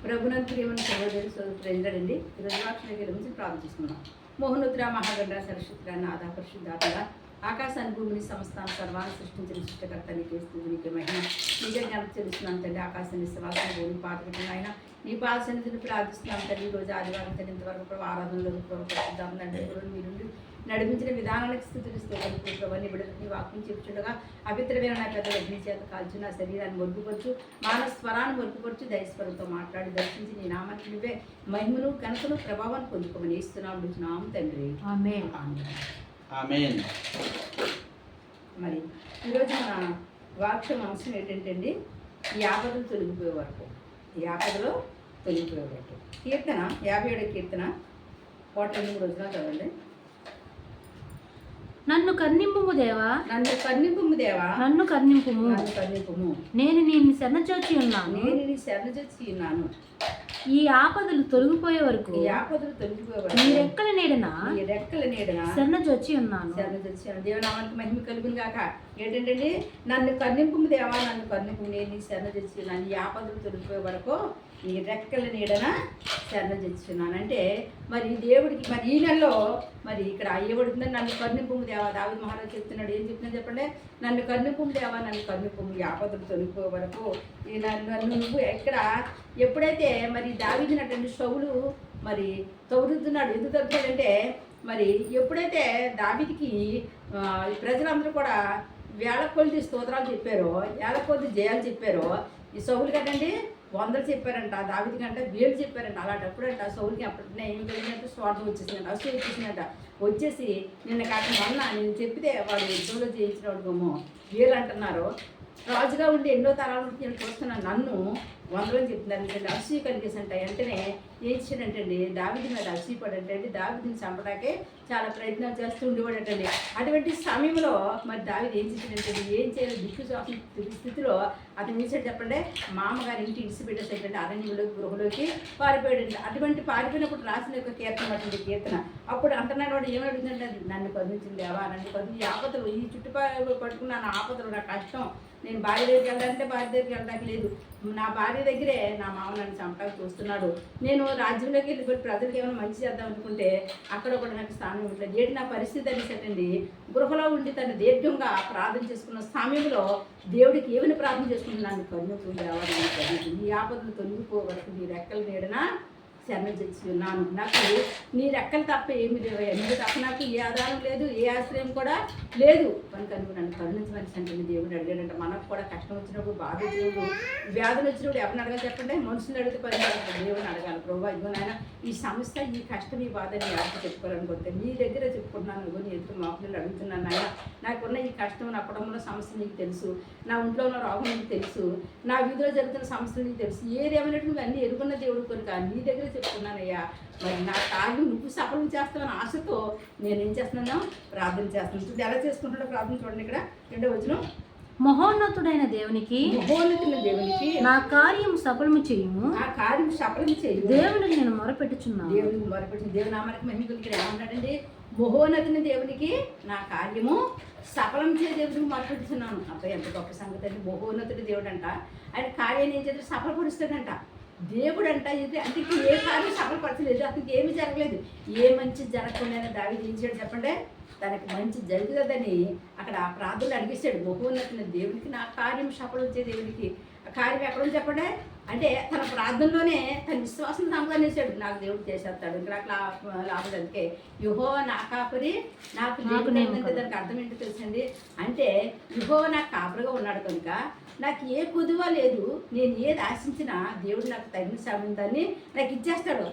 ప్రభునంతుడు ఏమని సహోదరు ప్రేందండి రుద్రాక్షణ గురించి ప్రార్థిస్తున్నాం. మోహనుద్ర మహాగండ సరస్వతిగా నాథ పరిశుద్ధాతగా ఆకాశాన్ని భూమిని సంస్థానం సర్వాన్ని సృష్టించిన సృష్టికర్త నీకే స్తుతి నీకే మహిమ. నిజంగా జ్ఞానం తెలుస్తున్నాను తండ్రి. ఆకాశాన్ని సవాసం భూమి పాట పెట్టిన ఆయన నీ పాద సన్నిధిని ప్రార్థిస్తున్నాను తండ్రి. ఈ రోజు ఆదివారం తండ్రి ఇంతవరకు ప్రభు ఆరాధనలో పరిశుద్ధాం తండ్రి మీరు నడిపించిన విధానానికి స్థితిస్తూ ప్రభావం నీ వాక్యం చెప్పుచుండగా అభిత్రమైన నా పెద్ద అగ్ని చేత కాల్చు నా శరీరాన్ని మొరుగుపరచు మానవ స్వరాన్ని మొరుగుపరచు దైస్వరంతో మాట్లాడి దర్శించి నీ నామానికి నువ్వే మహిమను ఘనతను ప్రభావాన్ని పొందుకోమని ఇస్తున్నాం తండ్రి. ఆమేన్. ఆమేన్. మరి ఈరోజు మన వాక్యం అంశం ఏంటంటే అండి, ఈ ఆపదలు తొలగిపోయే వరకు, ఈ ఆపదలో తొలగిపోయే వరకు. కీర్తన 57వ కీర్తన 48 రోజున చదవండి. నన్ను కర్ణింపుము దేవా, నన్ను కర్ణింపుము దేవా, నన్ను కర్ణింపుము, నన్ను కర్ణింపుము, నేను నిన్ను శరణజొచ్చి ఉన్నాను, నేను నీ శరణజొచ్చి ఉన్నాను. ఈ ఆపదలు తొలగిపోయే వరకు, ఈ ఆపదలు తొలగిపోయే నీ వరకు రెక్కల నీడన నీ రెక్కల నీడన శరణజొచ్చి ఉన్నాను. శరణజొచ్చి ఉన్నాను. దేవునామానికి మహిమ కలుగును గాక. ఏంటంటే నన్ను కర్ణింపుము దేవా, నన్ను కర్ణింపుము, నేను నీ శరణజొచ్చి ఉన్నాను. ఈ ఆపదలు తొలగిపోయే వరకు నీ రెక్కల నీడన శరణజొచ్చున్నాను. అంటే మరి దేవుడికి మరి ఈ నెలలో మరి ఇక్కడ ఏమడుతుందని నన్ను కర్ణింపుము దేవా. దావీదు మహారాజు చెప్తున్నాడు. ఏం చెప్తున్నా చెప్పండి. నన్ను కర్ణింపుము దేవా, నన్ను కర్ణింపుము, ఈ ఆపదలు తొలగిపోయే వరకు నన్ను నువ్వు ఎక్కడ ఎప్పుడైతే మరి దావీదునటువంటి సౌలు మరి తగులుతున్నాడు. ఎందుకు తగ్గుతాడంటే మరి ఎప్పుడైతే దావీదుకి ప్రజలందరూ కూడా వేల కొద్ది స్తోత్రాలు చెప్పారో, వేల కొద్ది జయాలు చెప్పారో, ఈ సౌలు కదండి వందలు చెప్పారంట, దావీదు కంటే వేలు చెప్పారంట. అలాంటప్పుడంట సౌలుకి అప్పటినే ఏం కలిగినట్టు స్వార్థం వచ్చేసిందంట, అసలు వచ్చేసిందంట. వచ్చేసి నిన్న కాక మొన్న నేను చెప్తే వాడు యుద్ధంలో జయించినవాడు గమ్మో వేలు అంటున్నారు. రాజుగా ఉండి ఎన్నో తరాల నుంచి నేను చూస్తున్నాను, నన్ను వందలని చెప్తున్నారు. ఎందుకంటే అసూయ కలిగేసంట. వెంటనే ఏం చేశాడంటండి, దావీదు మీద అసూయపడంటండి. దావీదుని చంపడాకే చాలా ప్రయత్నాలు చేస్తూ ఉండేవాడంటండి. అటువంటి సమయంలో మరి దావీదు ఏం చేశాడంటండి, ఏం చేయాలి దిక్కు స్థితిలో అతను చేశాడు చెప్పండి. మామగారి ఇంటి ఇడిసి పెట్టేసేటండి, అరణ్యంలోకి గృహలోకి పారిపోయాడండి. అటువంటి పారిపోయినప్పుడు రాసిన యొక్క కీర్తన అటువంటి కీర్తన. అప్పుడు అంటున్నాడు వాడు ఏమని అడుగుతుందంటే, నన్ను కరుణించింది దేవా, నన్ను కరుణించి ఈ ఆపదలు, ఈ చుట్టుపక్కల పట్టుకున్న ఆపదలు, నా కష్టం, నేను భార్య దగ్గరికి వెళ్ళాలంటే భార్య దగ్గరికి వెళ్ళడానికి లేదు, నా భార్య దగ్గరే నా మామ నన్ను చంపడానికి చూస్తున్నాడు, నేను రాజ్యంలోకి వెళ్ళిపోయి ప్రజలకు ఏమైనా మంచి చేద్దాం అనుకుంటే అక్కడ కూడా నాకు స్థానం ఇవ్వట్లేదు, ఏంటి నా పరిస్థితి అనేసటండి. గృహలో ఉండి తను దీర్ఘంగా ప్రార్థన చేసుకున్న సమయంలో దేవుడికి ఏమని ప్రార్థన చేసుకుంటున్నాను, కరుణకు రావాలని కరుణించి ఈ ఆపదలు తొలగిపో వరకు నీ రెక్కల నీడన శరణజొచ్చి ఉన్నాను. నాకు నీ రెక్కలు తప్ప ఏమి లేవు, ఎందుకు తప్ప నాకు ఏ ఆధారం లేదు, ఏ ఆశ్రయం కూడా లేదు కనుక నువ్వు నన్ను కరుణించమని అంటే దేవుడు అడిగాడంట. మనకు కూడా కష్టం వచ్చినప్పుడు, బాధ వచ్చినప్పుడు, వ్యాధులు వచ్చినప్పుడు ఎవరిని అడగాలి చెప్పండి, మనుషులు అడిగితే పరిహారం దేవుడిని అడగాలి. ప్రభావ ఇదిగో నాయన ఈ సమస్య, ఈ కష్టం, ఈ బాధని ఎవరికి చెప్పుకోవాలనుకుంటే నీ దగ్గర చెప్పుకుంటున్నాను. ఇదిగో నీ ఎదురు మాపులు అడుగుతున్నాను. నాయన నాకున్న ఈ కష్టం, నా కుటుంబంలో సమస్య నీకు తెలుసు, నా ఇంట్లో ఉన్న రోగం నీకు తెలుసు, నా వీధిలో జరుగుతున్న సమస్యలు నీకు తెలుసు, ఏది ఏమైనట్టు నువ్వు అన్నీ ఎరుగున్న దేవుడు కనుక నీ దగ్గర చెప్పుకున్నానయ్యా. మరి నా కార్యం నువ్వు సఫలం చేస్తావని ఆశతో నేను ఏం చేస్తున్నాను, ప్రార్థన చేస్తున్నాను. చూడండి ఎలా చేసుకుంటున్నా ప్రార్థన. చూడండి ఇక్కడ 2వ వచనం. మహోన్నతుడైన దేవునికి, మహోన్నతుడైన దేవునికి నా కార్యం సఫలము చేయుము, నా కార్యం సఫలం చేయు. దేవునికి నేను మొరపెట్టుచున్నాను. దేవునికి మొరపెట్టిన దేవుని నామానికి మహిమ ఇక్కడ ఏమంటాడండి, మహోన్నతుని దేవునికి నా కార్యము సఫలం చేయ దేవుడికి మొరపెట్టుచున్నాను. అబ్బాయి ఎంత గొప్ప సంగతి అండి. మహోన్నతుడి దేవుడు అంట, ఆయన కార్యాన్ని ఏం చేస్తే సఫలపరుస్తాడంట. దేవుడు అంట ఇది అంటే ఇప్పుడు ఏ కార్యం సఫలపరచలేదు, అతనికి ఏమి జరగలేదు, ఏ మంచి జరగకుండా దావీదు ఏం చేయడు చెప్పండి, తనకి మంచి జరుగుతుందని అక్కడ ఆ ప్రార్థనలు అడిగేశాడు. మహోన్నతుని దేవుడికి నా కార్యం సఫలం చే దేవుడికి ఆ కార్యం ఎక్కడో చెప్పండి. అంటే తన ప్రార్థనలోనే తన విశ్వాసం సంపాదించాడు, నాకు దేవుడు చేసేస్తాడు, ఇంకా నాకు లాభం. అందుకే యెహోవా నా కాపరి నాకు లేకుంటే దానికి అర్థం ఏంటో తెలుసండి. అంటే యెహోవా నాకు కాపరిగా ఉన్నాడు కనుక నాకు ఏ కుదువ లేదు, నేను ఏది ఆశించినా దేవుడు నాకు తగిన సంబంధాన్ని నాకు ఇచ్చేస్తాడు.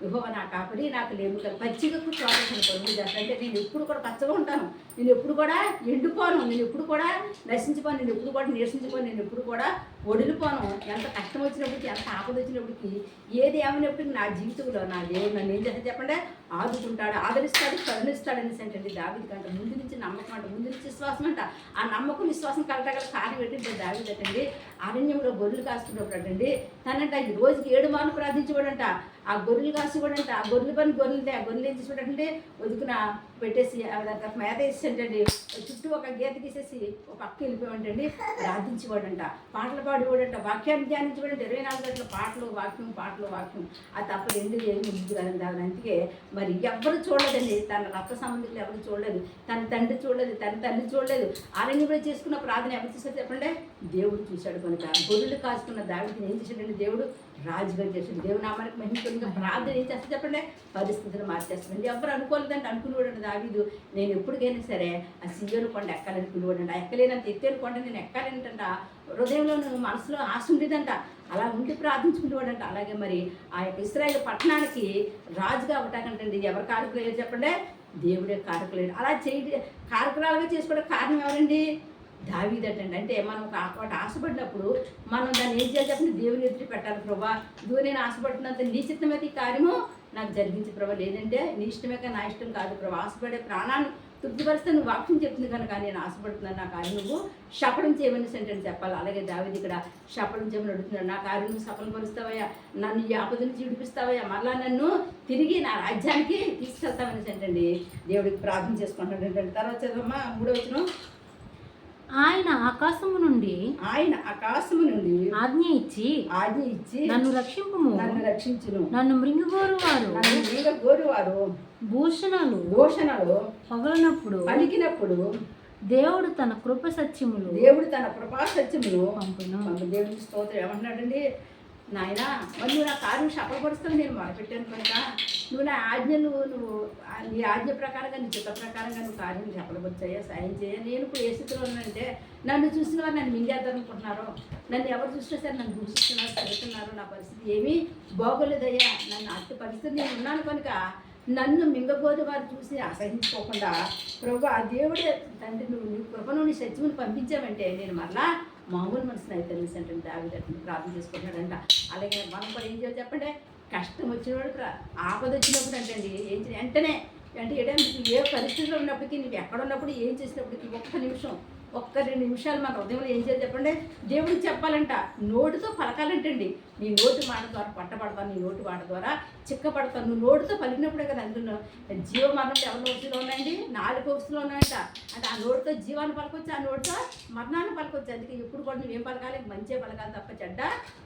యెహోవా నా కాపరి నాకు లేము కదా, పచ్చిగా చోటను పొరుగు చేస్తాను. అంటే నేను ఎప్పుడు కూడా పచ్చగా ఉంటాను, నేను ఎప్పుడు కూడా ఎండిపోను, నేను ఎప్పుడు కూడా నశించిపోను, నేను ఎప్పుడు కూడా నిరసించిపోను, నేను ఎప్పుడు కూడా ఒడిలిపోను. ఎంత కష్టం వచ్చినప్పటికీ, ఎంత ఆపద వచ్చినప్పటికీ, ఏది ఏమైనప్పటికీ నా జీవితంలో నా దేవుడు నన్ను ఏం చేస్తాడు చెప్పండి, ఆదుకుంటాడు, ఆదరిస్తాడు, కరుణిస్తాడు అనేసి అంటే దావీదు కంట ముందు నుంచి నమ్మకం అంట, ముందు నుంచి విశ్వాసం అంట. ఆ నమ్మకం విశ్వాసం కలగల కార్యం ఏంటంటే దావీదు అటండి అరణ్యంలో గొర్రెలు కాస్తున్నప్పుడు అటండి తనంట ఈ రోజుకి 7 మార్లు ప్రార్థించేవాడంట. ఆ గొర్రెలు కాసేవాడంట. ఆ గొర్రెల పని గొర్రెలు, ఆ గొర్రెలు ఏం చేసేవాడంటే వదుకున పెట్టేసి మేత వేసి ఏంటండి చుట్టూ ఒక గీత గీసేసి ఒక పక్క వెళ్ళిపోయాడండి, ప్రార్థించేవాడంట, పాటలు పాడేవాడంట, వాక్యాన్ని ధ్యానించేవాడంట. 24 గంటల పాటలు వాక్యం అది తప్ప రెండు ఏమి ముందు కదండి. అందుకే మరి ఎవరు చూడలేదండి, తన రక్త సంబంధికులు ఎవరు చూడలేదు, తన తండ్రి చూడలేదు, తన తల్లి చూడలేదు. అరణ్యంలో చేసుకున్న ప్రార్థన ఎవరు చూసారు చెప్పండి? దేవుడు చూశాడు కనుక. గొర్రెలు కాసుకున్న దావీదుని ఏం చేశాడండి? దేవుడు రాజుగా చేశాడు. దేవుని నామానికి మహిమ కలుగుగా. ప్రార్థన ఏం చేస్తా చెప్పండి? పరిస్థితులు మార్చేస్తుంది. ఎవరు అనుకోలేదంటే అనుకునేవాడండి దావీదు, నేను ఎప్పటికైనా సరే ఆ సీయోను కొండ ఎక్కాలని పిలువాడంట. ఎక్కలేనంత ఎత్తేను కొండ నేను ఎక్కాలేంటంట. హృదయంలో మనసులో ఆశ ఉండేదంట. అలా ఉండి ప్రార్థించుకునేవాడంట. అలాగే మరి ఆ యొక్క ఇశ్రాయేలు పట్టణానికి రాజుగా అవటాకంటండి ఎవరు కారకులయ్యారు చెప్పండి? దేవుడే కారకులేడు. అలా కారకురాలుగా చేసుకోవడం కారణం ఎవరండి? దావీదటండి. అంటే మనం ఒకటి ఆశపడినప్పుడు మనం దాన్ని ఏం చేయాలి చెప్పండి? దేవుని ఎదురు పెట్టాలి. ప్రభా ఇదిగో నేను ఆశపడుతున్నంత నీ చిత్తమైతే ఈ కార్యము నాకు జరిగించి ప్రభా, లేదంటే నీ ఇష్టమే కానీ నా ఇష్టం కాదు ప్రభా. ఆశపడే ప్రాణాన్ని తృప్తిపరిస్తే నువ్వు వాక్యం చెప్తుంది కనుక నేను ఆశపడుతున్నాను, నా కార్యం నువ్వు శపథం చేయమని సెంటెన్స్ చెప్పాలి. అలాగే దావీదు ఇక్కడ శపథం చేయమని అడుగుతున్నాడు. నా కార్యం నువ్వు సఫలపరుస్తావయ్యా, నన్ను ఈ ఆపద నుంచి విడిపిస్తావయ్యా, మరలా నన్ను తిరిగి నా రాజ్యానికి తీసుకెళ్తామని సెంటండి దేవుడికి ప్రార్థన చేసుకుంటాడు ఏంటంటే. తర్వాత చదవమ్మా 3వ వచనం. ఆయన ఆకాశము నుండి ఆజ్ఞ ఇచ్చి నన్ను రక్షించును. నన్ను మృంగిగోరు వారు భూషణాలు పలికినప్పుడు దేవుడు తన కృపా సత్యములు పంపును. దేవుడికి స్తోత్రం. ఏమంటున్నాడండి? నాయన మరి నువ్వు నా కార్యం సఫలపరుస్తావు, నేను మొదలుపెట్టాను కనుక నువ్వు నా ఆజ్ఞలు నువ్వు నీ ఆజ్ఞ ప్రకారంగా నీ చిత్త ప్రకారంగా నువ్వు కార్యం సఫలపరిచాయా, సాయం చేయ. నేను ఇప్పుడు ఏ స్థితిలో ఉన్నానంటే నన్ను చూసిన వారు నన్ను మింగేద్దామనుకుంటున్నారో, నన్ను ఎవరు చూసినా సరే నన్ను దూషిస్తున్నారు, చదువుతున్నారు. నా పరిస్థితి ఏమీ బాగోలేదయ్యా. నన్ను అట్టి పరిస్థితి నేను ఉన్నాను కనుక నన్ను మింగబోదు వారు చూసి అసహించుకోకుండా ప్రభు ఆ దేవుడే తండ్రి నీ కృపను నీ సత్యమును పంపించావంటే నేను మరలా మామూలు మనసుని అయితే తెలుసు అంటే దావీదు ప్రార్థన చేసుకుంటున్నాడంట. అలాగే మనం కూడా ఏం చేయాలి చెప్పండి? కష్టం వచ్చినప్పుడు ఆపద వచ్చినప్పుడు అంటే అండి ఏం చేయాలి వెంటనే అంటే ఏ పరిస్థితిలో ఉన్నప్పటికీ నువ్వు ఎక్కడ ఉన్నప్పుడు ఏం చేసినప్పటికీ ఒక్క 2 నిమిషాలు మన హృదయంలో ఏం చేయాలి చెప్పండి? దేవుడికి చెప్పాలంట. నోటితో పలకాలంటండి. నీ నోటి మాట ద్వారా పట్టబడతాను, నీ నోటి మాట ద్వారా చిక్కపడతాను. నువ్వు నోటితో పలికినప్పుడే కదా అందులో జీవమరణం ఎవరి నోటిలో ఉన్నాయండి? 4 వస్తువులు ఉన్నాయంట. అంటే ఆ నోటితో జీవాన్ని పలకొచ్చు, ఆ నోటితో మరణాన్ని పలకొచ్చు. అందుకే ఎప్పుడు కూడా నువ్వేం పలకాలి? మంచిగా పలకాలి తప్ప చెడ్డ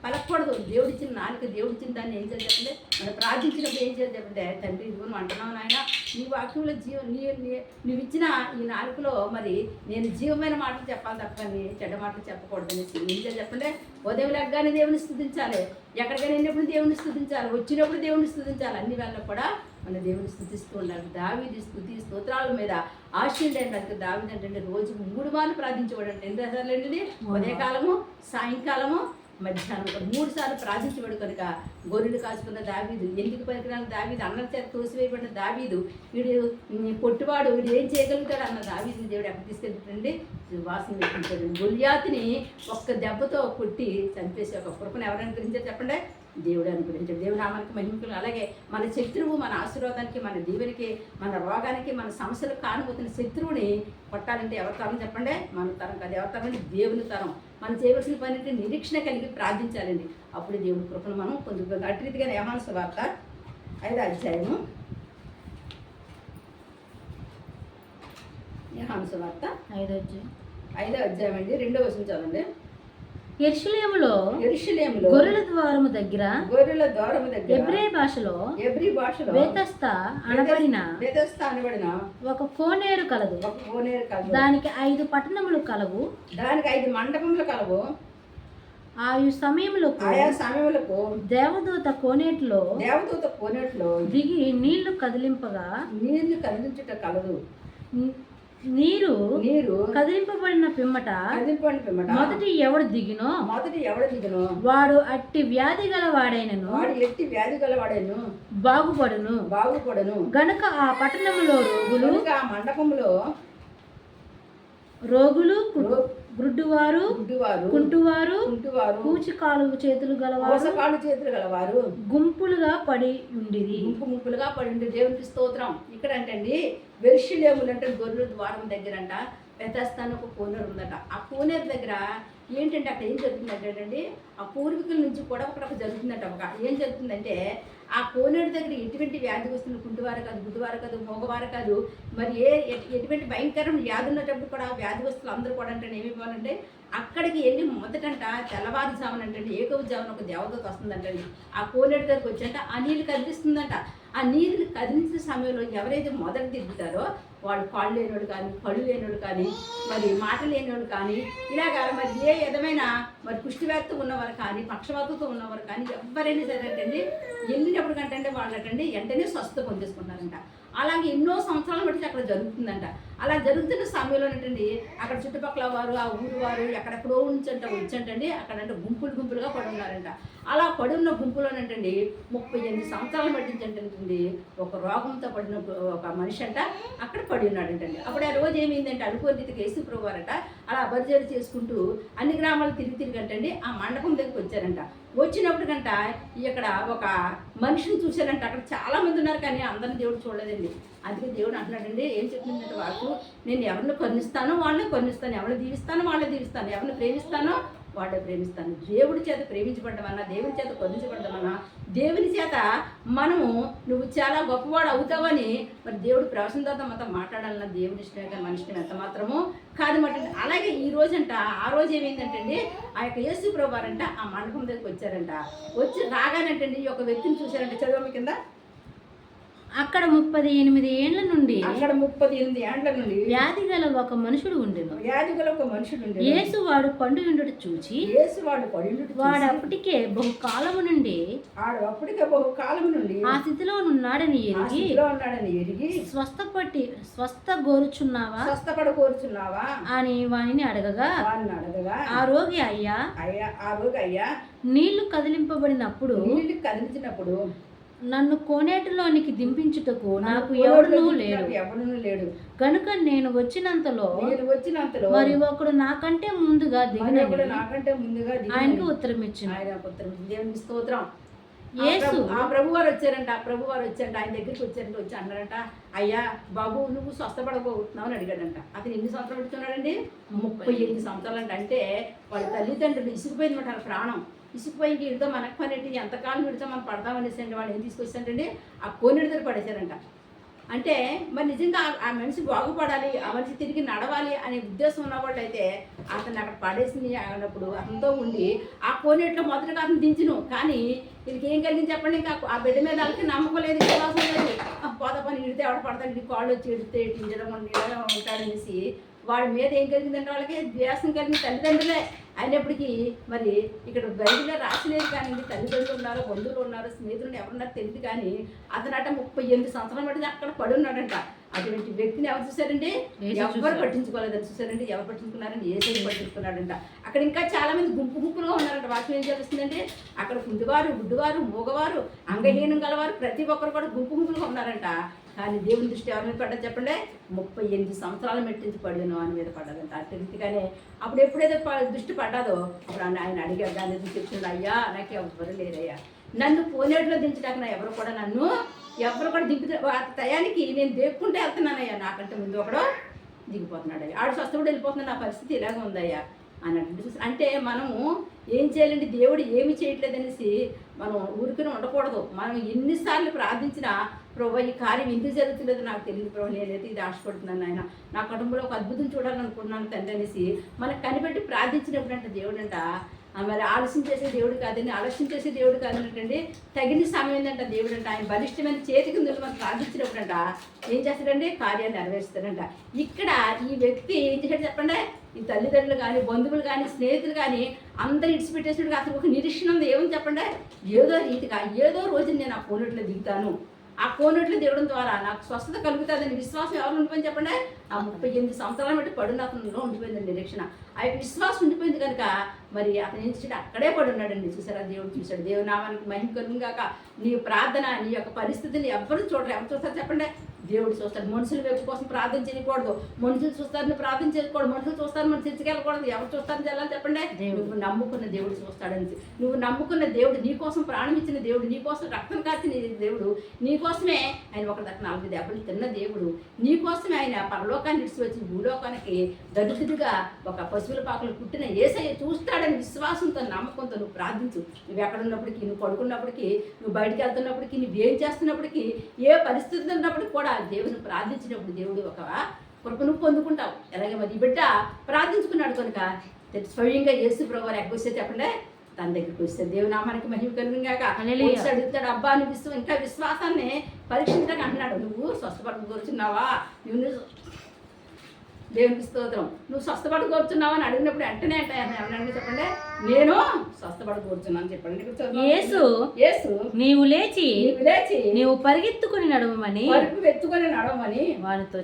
పలకూడదు. దేవుడిచ్చిన నాలుక దేవుడిచ్చిన దాన్ని ఏం చేయాలి చెప్పండి? మనం ప్రార్థించినప్పుడు ఏం చేయాలి చెప్పండి? తండ్రి ఇదిగో నువ్వు అంటున్నావు నాయన, నీ వాక్యంలో నువ్వు ఇచ్చిన ఈ నాలుకలో మరి నేను జీవమైన మాటలు చెప్పాలి తప్పని చెడ్డ మాటలు చెప్పకూడదని ఏం చేయాలి చెప్పండి? ఉదయం లెగ్గానే దేవుని స్థుతించాలి, ఎక్కడికైనా వెళ్ళినప్పుడు దేవుని స్థుతించాలి, వచ్చినప్పుడు దేవుని స్థుతించాలి. అన్ని వేళ కూడా మన దేవుని స్థుతిస్తూ ఉండాలి. దావీదు స్తోత్రాల మీద ఆశీర్వాదం అంటే దావీదు అంటే రోజుకు 3 మార్లు ప్రార్థించేవాడు అంటే. ఎన్ని సార్లు ఏంటి? ఉదయకాలము, సాయంకాలము, మధ్యాహ్నం 3 సార్లు ప్రార్థించేవాడు కనుక గొర్రెలు కాచుకున్న దావీదు, ఎందుకు పనికిరాని దావీదు, అన్నం చేత తోసివేయబడిన దావీదు, వీడు పొట్టివాడు, వీడు ఏం చేయగలుగుతాడు అన్న దావీదుని దేవుడు ఎక్కడ తీసుకెళ్తాడండి? వాసన పెట్టించాడు. గొల్యాతుని ఒక్క దెబ్బతో కొట్టి చంపేసి ఒక కృపను ఎవరు అనుగ్రహించారు చెప్పండి? దేవుడు అనుగ్రహించాడు. దేవుడు నామానికి మహిమకులు. అలాగే మన శత్రువు మన ఆశీర్వాదానికి, మన దీవెనికి, మన రోగానికి, మన సమస్యలకు కారణమవుతున్న శత్రువుని కొట్టాలంటే ఎవరి తరం చెప్పండి? మన తరం కాదు. ఎవరి తరం అంటే దేవుని తరం. మనం చేయవలసిన పని అంటే నిరీక్షణ కలిగి ప్రార్థించాలండి. అప్పుడు దేవుడి కృపను మనం పొందుకుంటాం. అటు రీతిగా యోహాను సువార్త 5వ అధ్యాయము, యోహాను సువార్త 5వ అధ్యాయం అండి 2వ వచనం చదవండి. యెరూషలేములో గొర్రెల ద్వారము దగ్గర ఎబ్రీ భాషలో బేతెస్దా అనబడిన ఒక కోనేరు కలదు. దానికి 5 పట్టణములు కలవు, దానికి 5 మండపములు కలవు. ఆయా సమయములకు దేవదూత కోనేటిలో దిగి నీళ్లు కదిలించుట కలదు. నీరు కదిలింపబడిన పిమ్మట మొదటి ఎవడు దిగినో వాడు అట్టి వ్యాధి గల వాడైనను బాగుపడును. గనుక ఆ పట్టణములో రోగులు గుడ్డివారు కుంటువారు పూచికాలు చేతులు గలవారు గుంపులుగా పడి ఉండిరి. దేవునికి స్తోత్రం. ఇక్కడ అంటండి యెరూషలేములు అంటే గొర్రెల ద్వారం దగ్గర అంట బెతెస్దా ఒక కోనేరు ఉందట. ఆ కోనేరు దగ్గర ఏంటంటే అక్కడ ఏం జరుగుతుందంటే ఆ పూర్వీకుల నుంచి కూడా ఒకటి జరుగుతుందంట. ఏం జరుగుతుందంటే ఆ కోనేరు దగ్గర ఎటువంటి వ్యాధి వస్తుంది, కుంటివారు కాదు, గుడ్డివారు కాదు, మోగవారు కాదు, మరి ఎటువంటి భయంకరమైన వ్యాధి ఉన్నప్పుడు కూడా వ్యాధి వస్తువులు అందరూ కూడా అంటే ఏమైపోవాలంటే అక్కడికి వెళ్ళి మొదటంట తెల్లవారుజామునంటే ఏకవుజామున ఒక దేవదూత వస్తుందంటండి. ఆ కోనేరు దగ్గరికి వచ్చంట ఆ నీళ్ళు కదిలిస్తుందంట. ఆ నీళ్ళు కదిలించిన సమయంలో ఎవరైతే మొదట తిరుగుతారో వాళ్ళు కాళ్ళు లేనివాడు కానీ, కళ్ళు లేనివాడు కానీ, మరి మాట లేనివాడు కానీ, ఇలాగా మరి ఏ విధమైన మరి కుష్టివ్యాధితో ఉన్నవారు కానీ, పక్షవాతంతో ఉన్నవారు కానీ ఎవరైనా సరే అంటండి వెళ్ళినప్పుడు కంటే వాళ్ళటండి వెంటనే స్వస్థత పొందేసుకుంటారంట. అలాగే ఎన్నో సంవత్సరాల బట్టి అక్కడ జరుగుతుందంట. అలా జరుగుతున్న సమయంలో ఏంటండి అక్కడ చుట్టుపక్కల వారు, ఆ ఊరు వారు ఎక్కడెక్కడో వచ్చంటండి అక్కడంటే గుంపులుగా పడి ఉన్నారంట. అలా పడున్న గుంపులోనంటండి 38 సంవత్సరాలు పట్టించండి ఒక రోగంతో పడిన ఒక మనిషి అంట అక్కడ పడి ఉన్నాడంటండి. అప్పుడు ఆ రోజు ఏమైందంటే అనుకోని రీతికి యేసుప్రభువు వారట అలా పరిచయం చేసుకుంటూ అన్ని గ్రామాలు తిరిగి అంటండి ఆ మండపం దగ్గరికి వచ్చారంట. వచ్చినప్పుడు కంట ఇక్కడ ఒక మనిషిని చూశారంట. అక్కడ చాలా మంది ఉన్నారు కానీ అందరిని దేవుడు చూడలేదండి. అందుకే దేవుడు అంటున్నాడండి ఏం చెప్తుందంటే వాళ్ళకు నేను ఎవరిని కరుణిస్తానో వాళ్ళని కరుణిస్తాను, ఎవరిని దీవిస్తానో వాళ్ళని దీవిస్తాను, ఎవరిని ప్రేమిస్తానో వాళ్ళే ప్రేమిస్తాను. దేవుడి చేత ప్రేమించబడ్డమన్నా, దేవుని చేత కరుణించబడ్డమన్నా, దేవుని చేత మనము నువ్వు చాలా గొప్పవాడు అవుతావని మరి దేవుడు ప్రవచనతో మాత్రం మాట్లాడాలన్న దేవుని ఇష్టమే కానీ మన ఇష్టం ఎంత మాత్రమో కాదు మాట. అలాగే ఈ రోజంట ఆ రోజు ఏమైందంటే అండి ఆ యొక్క యేసుప్రభువు వారంట ఆ మండపం దగ్గరికి వచ్చారంట. వచ్చి రాగానంటండి ఈ యొక్క వ్యక్తిని చూశారంట. చదవమ్మ కింద. అక్కడ 38 ఏండ్ల నుండి వ్యాధి గల ఒక మనుషుడు ఉండెను. యేసు వాడు పండు ఉండుట చూచి వాడు అప్పటికే బహుకాలము నుండి ఆ స్థితిలో ఉన్నాడని ఎరిగి స్వస్థ కోరుచున్నావా అని వానిని అడగగా ఆ రోగి అయ్యా నీళ్లు కదిలించినప్పుడు నన్ను కోనేటిలోనికి దింపించుటకు నాకు ఎవడునూ లేడు కనుక నేను వచ్చినంతలో మరి ఒకడు నాకంటే ముందుగా దిగినని ఆయనకు ఉత్తరం ఇచ్చింది. దేవునికి స్తోత్రం. యేసు ఆ ప్రభువారు వచ్చారంట. ఆయన దగ్గరికి వచ్చారంట. వచ్చి అన్నారంట అయ్యా బాబు నువ్వు స్వస్థపడబోతున్నావు అని అడిగాడంట. అతను ఎన్ని సంవత్సరాలు పెడుతున్నాడండి? 38 సంవత్సరాలు అంట. అంటే వాళ్ళ తల్లిదండ్రులు ఇసుకుపోయిందన్నమాట వాళ్ళ ప్రాణం. ఇసుకుపోయింది వీడితో మనకు పనేటి ఎంతకాలం వీడితో మనం పడతామనేసి అంటే వాళ్ళు ఏం తీసుకొచ్చారంటే ఆ కోనేరు దగ్గర పడేశారంట. అంటే మరి నిజంగా ఆ మనిషి బాగుపడాలి, ఆ మనిషి తిరిగి నడవాలి అనే ఉద్దేశం ఉన్నవాళ్ళు అయితే అతను అక్కడ పడేసింది అన్నప్పుడు అతనితో ఉండి ఆ కోనేట్లో మొదటగా అతను దించును. కానీ వీళ్ళకి ఏం కలిగింది చెప్పండి, ఇంకా ఆ బిడ్డ మీద వాళ్ళకి నమ్మకం లేదు, విశ్వాసం లేదు. పోత పని ఇడితే ఎవడ పడతాడు, ఇది కాళ్ళు వచ్చి ఇడితే ఇంజడం ఉంటాడనేసి వాడి మీద ఏం కలిగిందంటే వాళ్ళకి ద్వేషం కలిగిన తల్లిదండ్రులే అయినప్పటికీ మరి ఇక్కడ బైబిల్లో రాసిలేదు కానీ తల్లిదండ్రులు ఉన్నారు, బంధువులు ఉన్నారు, స్నేహితులు ఎవరున్నారు తెలియదు. కానీ అతనట 38 సంవత్సరాలు బట్టి అక్కడ పడి ఉన్నాడంట. అటువంటి వ్యక్తిని ఎవరు చూశారండి? ఎవరు పట్టించుకోలేదని చూశారండి. ఎవరు పట్టించుకున్నారండి? ఏసై పట్టించుకున్నాడంట. అక్కడ ఇంకా చాలా మంది గుంపుగా ఉన్నారంట. వాక్యం ఏం చేస్తుందంటే అక్కడ కుంటివారు, గుడ్డివారు, మూగవారు, అంగహీనం గలవారు ప్రతి ఒక్కరు కూడా గుంపుగా ఉన్నారంట. కానీ దేవుని దృష్టి ఎవరి మీద పడ్డది చెప్పండి? 38 సంవత్సరాలు మెట్టించి పడిన వాని మీద పడ్డదంట. అట్టిగానే అప్పుడు ఎప్పుడైతే దృష్టి పడ్డాదో అప్పుడు ఆయన అడిగారు. దాని చెప్తుండే అయ్యా నాకు ఎవరు లేరయ్యా, నన్ను కోనేటిలో దించడానికి నన్ను ఎవరు కూడా టయానికి నేను దేక్కుంటే వెళ్తున్నానయ్యా, నాకంటే ముందు ఒకడో దిగిపోతున్నాడయ్యా, ఆడు స్వస్థపడి వెళ్ళిపోతున్నాడు, నా పరిస్థితి ఇలాగ ఉందయ్యా అన్నట్టు. అంటే మనము ఏం చేయాలండి? దేవుడు ఏమి చేయట్లేదనేసి మనం ఊరికనే ఉండకూడదు. మనం ఎన్నిసార్లు ప్రార్థించినా ప్రభు ఈ కార్యం ఎందుకు జరుగుతులేదు నాకు తెలియదు ప్రభు, నేనైతే ఇది ఆశపడుతున్నాను ఆయన, నా కుటుంబంలో ఒక అద్భుతం చూడాలనుకున్నాను తండ్రి అనేసి మనకు కనిపెట్టి ప్రార్థించినప్పుడు అంటే దేవుడు అంట మరి ఆలస్యం చేసే దేవుడు కాదండి, ఆలస్యం చేసే దేవుడు కాదంటండి, తగిన సమయం ఏంటంట దేవుడు అంట. ఆయన బలిష్టమైన చేతికి ముందు మనం ప్రార్థించినప్పుడు అంట ఏం చేస్తాడండి? కార్యాన్ని నెరవేరుస్తాడంట. ఇక్కడ ఈ వ్యక్తి ఏం చేశాడు చెప్పండి? ఈ తల్లిదండ్రులు కానీ, బంధువులు కానీ, స్నేహితులు కానీ అందరు ఇడిచిపెట్టేసినట్టుగా అతనికి ఒక నిరీక్షణ ఉంది. ఏమని చెప్పండి? ఏదో రీతిగా ఏదో రోజు నేను ఆ కోనేట్లో దిగుతాను, ఆ కోనేట్లో దిగడం ద్వారా నాకు స్వస్థత కలుగుతుందని విశ్వాసం ఎవరు ఉండిపోయింది చెప్పండి? ఆ 38 సంవత్సరాలు బట్టి పడున్న అతనిలో ఉండిపోయిందండి నిరీక్షణ. ఆ యొక్క విశ్వాసం ఉండిపోయింది కనుక మరి అతను ఏం చేసాడు? అక్కడే పడి ఉన్నాడండి. చూసారా? దేవుడు చూశాడు. దేవుడు నామానికి మహిమ కలుగుగాక. నీ ప్రార్థన, నీ యొక్క పరిస్థితిని ఎవరు చూడరు. ఎవరు చూస్తారు చెప్పండి? దేవుడు చూస్తాడు. మనుషుల వైపు కోసం ప్రార్థన చేయకూడదు, మనుషులు చూస్తారని ప్రార్థన చేయకూడదు, మనుషులు చూస్తారు మనం చర్చికి వెళ్ళకూడదు. ఎవరు చూస్తారని వెళ్ళాలి చెప్పండి? నువ్వు నమ్ముకున్న దేవుడు చూస్తాడని. నువ్వు నమ్ముకున్న దేవుడు, నీ కోసం ప్రాణం ఇచ్చిన దేవుడు, నీ కోసం రక్తం కాచిన దేవుడు, నీ కోసమే ఆయన ఒక 40 దెబ్బలు తిన్న దేవుడు, నీ కోసమే ఆయన పరలోకాన్ని విడిచి వచ్చి భూలోకానికి దరిద్రుడిగా ఒక పశువుల పాకలు పుట్టిన యేసయ్య చూస్తాడని విశ్వాసంతో నమ్మకంతో నువ్వు ప్రార్థించు. నువ్వు ఎక్కడున్నప్పటికీ, నువ్వు పడుకున్నప్పటికీ, నువ్వు బయటికి వెళ్తున్నప్పటికీ, నువ్వు ఏం చేస్తున్నప్పటికీ, ఏ పరిస్థితి ఉన్నప్పటికీ కూడా దేవుని ప్రార్థించినప్పుడు దేవుడు ఒక కృపను పొందుకుంటావు. ఎలాగే మరి ఈ బిడ్డ ప్రార్థించుకున్నాడు కనుక స్వయంగా యేసు ప్రభువారు ఎగ్గొస్తే చెప్పండి తన దగ్గరికి వస్తే దేవుని నామానికి మహిమ కలుగుగాక. అడుగుతాడు, అబ్బా నువ్వు ఇంకా విశ్వాసాన్ని పరీక్షించడానికి అంటున్నాడు. నువ్వు స్వస్థపడకు కోరుచున్నావా? నువ్వు దేవునికి స్తోత్రం. నువ్వు స్వస్థపడ కోరుచున్నావా అని అడిగినప్పుడు వెంటనే అంటే చెప్పండి, నేను స్వస్థపడ కోరుచున్నాను చెప్పండి. యేసు నీవు లేచి నీవు పరిగెత్తుకుని నడవమని వానితో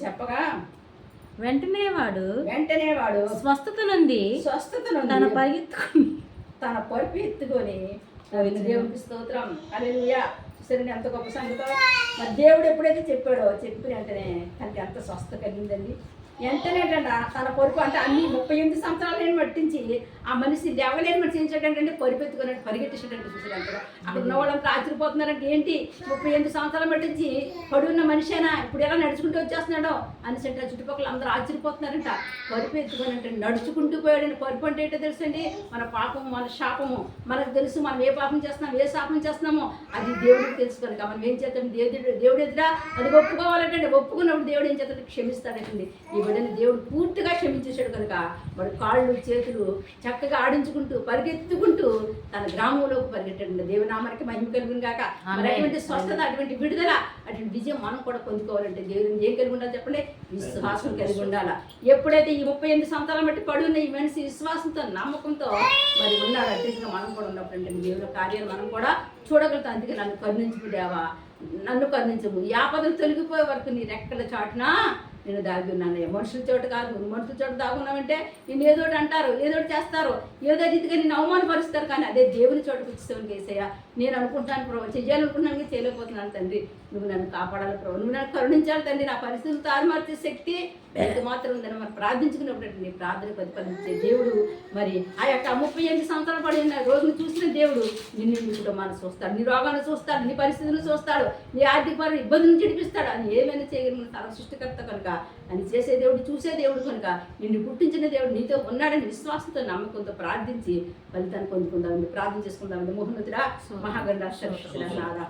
చెప్పగా వెంటనే వాడు స్వస్థత నుండి తన పరుపు ఎత్తుకొని దేవునికి స్తోత్రం. హల్లెలూయా. సరే, ఎంత గొప్ప సంగతో. మరి దేవుడు ఎప్పుడైతే చెప్పాడో చెప్పిన వెంటనే తనకి ఎంత స్వస్థ కలిగిందండి. వెంటనేటంట తన పరుపు అంటే అన్ని 38 సంవత్సరాలు నేను పట్టించి ఆ మనిషి లేవలేని మనిషి ఏం చేయడంటే పరిపెత్తుకున్నట్టు పరిగెట్టేసేటట్టు చూసాడంట. అక్కడ ఉన్న వాళ్ళంతా ఆశ్చర్యపోతున్నారంటే ఏంటి 38 సంవత్సరాలు పట్టించి పడున్న మనిషేనా ఇప్పుడు ఎలా నడుచుకుంటూ వచ్చేస్తున్నాడో అనేసంట. చుట్టుపక్కల అందరూ ఆశ్చర్యపోతున్నారంట. పరుపు ఎత్తుకుని నడుచుకుంటూ పోయాడండి. పరుపు అంటే ఏంటో తెలుసండి, మన పాపము, మన శాపము మనకు తెలుసు. మనం ఏ పాపం చేస్తున్నాం, ఏ శాపం చేస్తున్నామో అది దేవుడికి తెలుసు కనుక మనం ఏం చేస్తాం, దేవుడు ఎదురా అది ఒప్పుకోవాలంటే ఒప్పుకున్నప్పుడు దేవుడు ఏం చేస్తాడు, క్షమిస్తాడండి. ఈ బిడ్డని దేవుడు పూర్తిగా క్షమించేశాడు కనుక వాడు కాళ్ళు చేతులు చక్కగా ఆడించుకుంటూ పరిగెత్తుకుంటూ తన గ్రామంలోకి పరిగెట్టాడు. దేవునామానికి మహిమ కలుగును గాక. మరి అటువంటి స్వస్థత, అటువంటి విడుదల, అటువంటి విజయం మనం కూడా పొందుకోవాలంటే దేవుని ఏం కలిగి ఉండాలి చెప్పండి, విశ్వాసం కలిగి ఉండాలా. ఎప్పుడైతే ఈ 38 సంవత్సరాల బట్టి పడున్న ఈ మనిషి విశ్వాసంతో నమ్మకంతో మరి ఉన్నాడు, అట్లా మనం కూడా ఉన్నప్పుడు దేవుని కార్యాలు మనం కూడా చూడగలుగుతాం. అందుకే నన్ను కరుణించుకుంటావా, నన్ను కరుణించము, ఈ ఆపదలు తొలగిపోయే వరకు నీ రెక్కల చాటున నేను దాగి ఉన్నాను. మనుషుల చోటు కాదు, మనుషుల చోటు దాగున్నామంటే నేను ఏదోటి అంటారు, ఏదోటి చేస్తారు, ఏదో రీతిగా నేను అవమానపరుస్తారు. కానీ అదే దేవుని చోటుకు వచ్చేసాను కేసయ్య, నేను అనుకుంటాను ప్రభు, చెయ్యాలనుకున్నాను చేయలేకపోతున్నాను తండ్రి, నువ్వు నన్ను కాపాడాలి ప్రభు, నువ్వు నన్ను కరుణించాలి తండ్రి, నా పరిస్థితులు తారుమార్చే శక్తి ఎంత మాత్రం ఉందని మనం ప్రార్థించుకున్నప్పుడు నీ ప్రార్థన ప్రతిఫలించే దేవుడు మరి ఆ యొక్క 38 సంవత్సరాలు పడిన రోజును చూసిన దేవుడు నిన్ను నీ కుటుంబాన్ని చూస్తాడు, నీ రోగాన్ని చూస్తాడు, నీ పరిస్థితులను చూస్తాడు, నీ ఆర్థికపరమైన ఇబ్బందులను చిడిపిస్తాడు. అని ఏమైనా చేయగలిగిన తన సృష్టికర్త కనుక, అని చేసే దేవుడు, చూసే దేవుడు కనుక, నిన్ను పుట్టించిన దేవుడు నీతో ఉన్నాడని విశ్వాసంతో నమ్మకంతో ప్రార్థించి ఫలితాన్ని పొందుకుందామండి. ప్రార్థన చేసుకుందామండి. మోహనుతుడా, మహాగండ,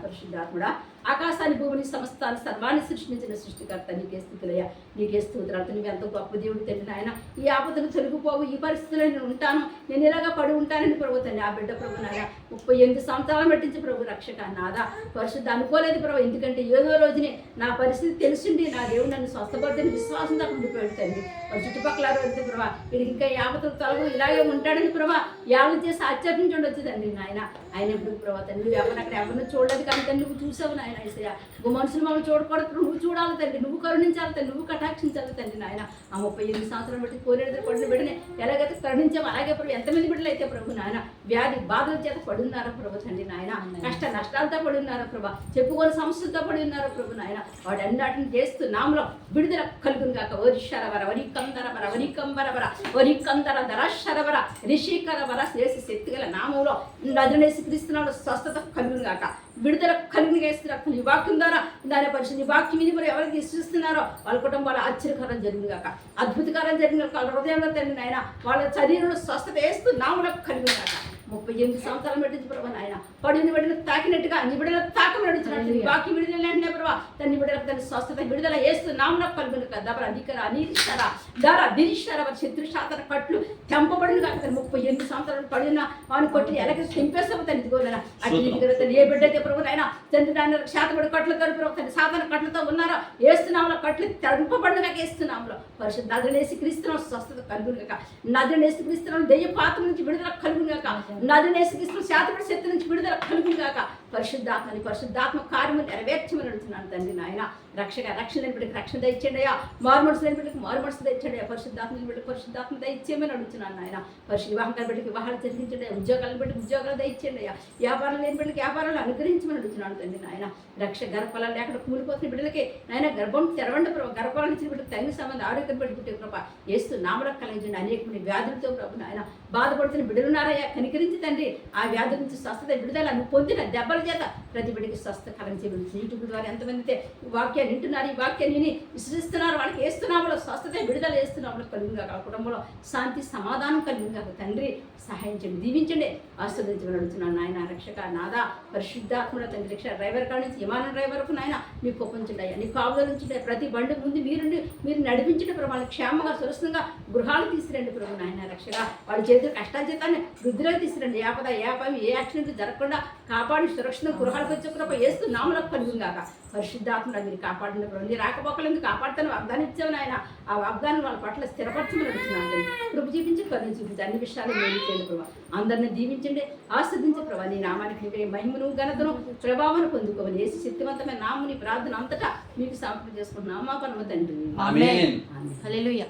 పరిశుద్ధాత్ముడా, ఆకాశాన్ని భూమిని సమస్తాన్ని సర్వాన్ని సృష్టించిన సృష్టికర్త నీకే స్థుతులయ్యా, నీకే స్తోత్రాలు. నువ్వు ఎంత గొప్ప దేవుడు తండ్రి నాయన. ఈ ఆపదలు తొలగిపోవు, ఈ పరిస్థితుల్లో నేను ఉంటాను, నేను ఇలాగా పడి ఉంటానని ప్రభు తండ్రి. ఆ బిడ్డ ప్రభు నాయన 38 సంవత్సరాలు పట్టించి ప్రభు రక్షక నాదా పరిశుద్ధ అనుకోలేదు ప్రభు, ఎందుకంటే ఏదో రోజునే నా పరిస్థితి తెలిసింది, నా దేవుడు నన్ను స్వస్థపడితే విశ్వాసంతో ఉండిపోయాడు తండ్రి. చుట్టుపక్కల రోజు ప్రభా వీడికి ఇంకా యాపతలు తొలగు ఇలాగే ఉంటాడని ప్రభా యావలు చేసి ఆశ్చర్యించండి వచ్చిందండి నాయన. ఆయన ఎప్పుడు ప్రభా తండ్రి నువ్వు ఎవరిని అక్కడ ఎవరిని చూడలేదు కానీ తండ్రి నువ్వు చూసావు నాయన. ఐసయ్య మనుషులు మమ్మల్ని చూడకూడదు, నువ్వు చూడాలి తండ్రి, నువ్వు కరుణించాలి తండ్రి, నువ్వు కటాక్షించాలి తండ్రి నాయన. ఆ 38 సంవత్సరాలు బట్టి కోరేడు పడిన బిడ్డని ఎలాగైతే కరుణించాము అలాగే ప్రభు ఎంతమంది బిడ్డలు అయితే ప్రభు నాయన వ్యాధి బాధల చేత పడున్నారో ప్రభు తండ్రి నాయన, కష్ట నష్టాలతో పడి ఉన్నారో ప్రభా, చెప్పుకోని సమస్యలతో పడి ఉన్నారో ప్రభు నాయన, వాడన్నిటిని చేస్తూ నామలో విడుదల కలుగును కాక. వరిషరవర వరికందరవర వరికంబరవర వరికందర ధరశరవర రిషికరవర చేసి శక్తిగల నామంలో నజరేసి క్రీస్తునాడు స్వస్థత కలుగును కాక, విడుదల కలిగిన ఈ వాక్యం ద్వారా దాని పరిస్థితి ఈ వాక్యం ఇది మరి ఎవరికి విశ్వసిస్తున్నారో వాళ్ళ కుటుంబాల ఆశ్చర్యకరం జరిగింది కాక, అద్భుతకరం జరిగిన వాళ్ళ హృదయంలో తండ్రి నాయన, వాళ్ళ శరీరంలో స్వస్థత వేస్తూ నామలో కలిగిన కాక. 38 సంవత్సరాలు పెట్టించి ప్రభా నాయన పడిన బిడ్డలు తాకినట్టుగా నీ బిడ్డలు తాకం నడుచున్నట్టు బాకీ విడుదల అంటే ప్రభా తన్ని బిడ్డలకు తన స్వస్థత విడుదల వేస్తూ నామన కలుగును కదా. దబర అధికర అనీరిస్తార ధర దిరిస్తార వారి శత్రు శాతన కట్లు తెంపబడిన కాక 38 సంవత్సరాలు పడిన వాడిని కొట్టి ఎలాగ తెంపేస్తావు తండ్రి గోలన అటు ఏ బిడ్డ అయితే ప్రభు నాయన తండ్రి నాయన శాతపడి కట్లతో ప్రభు తండ్రి సాధన కట్లతో ఉన్నారో వేస్తున్నాంలో కట్లు తెంపబడిన కాక వేస్తున్నాంలో పరిశుద్ధ నదులేసి క్రీస్తున్న స్వస్థత కలుగును కాక, నదులేసి క్రీస్తున్న దెయ్య పాత్ర నుంచి విడుదల కలుగును కాక, నదునేసుక్రీస్తు శాతపడి శక్తి నుంచి విడుదల కలుగును కాక. పరిశుద్ధాత్మని పరిశుద్ధాత్మ కార్యము నెరవేర్చమని అడుగుతున్నాను తండ్రి నాయన. రక్షణ లేని బిడ్డకి రక్షణ దయచేయండి అయ్యా, మారు మనసు లేని బిడ్డకి మారు మనసు దయచేయండి అయ్యా, పరిశుద్ధాత్మ లేని బిడ్డకి పరిశుద్ధాత్మ దయచేయమని అడుగుతున్నాను నాయన. వివాహం కాని బిడ్డకి వివాహాలు జరిగించండి, ఉద్యోగాలను బిడ్డకి ఉద్యోగాలు దయచేయండి అయ్యా, వ్యాపారం లేని బిడ్డకి వ్యాపారాలు అనుగ్రహించమని అడుగుతున్నాను తండ్రి నాయన. గర్భఫలాలు లేకుండా కూలిపోతున్న బిడ్డలకి నాయన గర్భం తెరవండి ప్రభు, గర్భఫలాలు ఇచ్చిన బిడ్డకు తగిన సంబంధం ఆరోగ్యం పెట్టి పుట్టే ప్రభా యేసు నామలో కలిగించండి. అనేకమంది వ్యాధులతో ప్రభు నాయన బాధపడుతున్న బిడ్డలున్నారయ్యా, కనికరించి తండ్రి ఆ వ్యాధుల నుంచి స్వస్థత విడుదల నువ్వు పొందిన దెబ్బల చేత ప్రతి బిడ్డకి స్వస్థ కలిగించబడి యూట్యూబ్ ద్వారా ఎంతమంది అయితే వాక్యాన్ని వింటున్నారు, ఈ వాక్యాన్ని విని విశ్వసిస్తున్నారు, వాళ్ళకి వేస్తున్నాములో స్వస్థత విడుదల వేస్తున్నాములో కలుగుగా కుటుంబంలో శాంతి సమాధానం కలుగుగా తండ్రి సహాయం చేయండి, దీవించండి, ఆస్వాదించమని అడుగుతున్నాను నాయన. రక్షక నాదా పరిశుద్ధాత్మడ తండ్రి రక్ష డ్రైవర్ కాడి నుంచి విమానం డ్రైవర్ వరకు నాయన మీకు ఒప్పించండి అయ్యా, నీ కాపుదల నుంచి ప్రతి బండి ముందు మీరు నడిపించండి ప్రభు, వాళ్ళని క్షేమంగా సురక్షితంగా గృహాలు తీసుకురండి ప్రభు నాయన. రక్షగా వాళ్ళ చేతులు కష్టాజీతాన్ని వృద్ధిలోకి తీసుకురండి, యాపం ఏ యాక్సిడెంట్ జరగకుండా కాపాడి సురక్షితంగా గృహాలకు వచ్చేప్పుడు వేస్తూ నామలకు కలుగుగాక. పరిశుద్ధాత్మను మీరు కాపాడిన ప్రభు, నీ రాకపోకలను కాపాడుతాను వాగ్దానం ఇచ్చావు నాయన, ఆ వాగ్దానం వాళ్ళ పట్ల స్థిరపరచమని అడుగుతున్నాను. కృప చూపించి కరుణ చూపించి అన్ని విషయాలు మేలు చేయండి ప్రభు, అందరిని దీవించండి, ఆస్వాదించే ప్రభు. నీ నామానికి మహిమను ఘనతను ప్రభావాన్ని పొందుకోవాలి. యేసు శక్తివంతమైన నాముని ప్రార్థన అంతటా మీకు సమర్పణ చేసుకుంటున్నాం మా పరమ తండ్రి. ఆమేన్. హల్లెలూయా.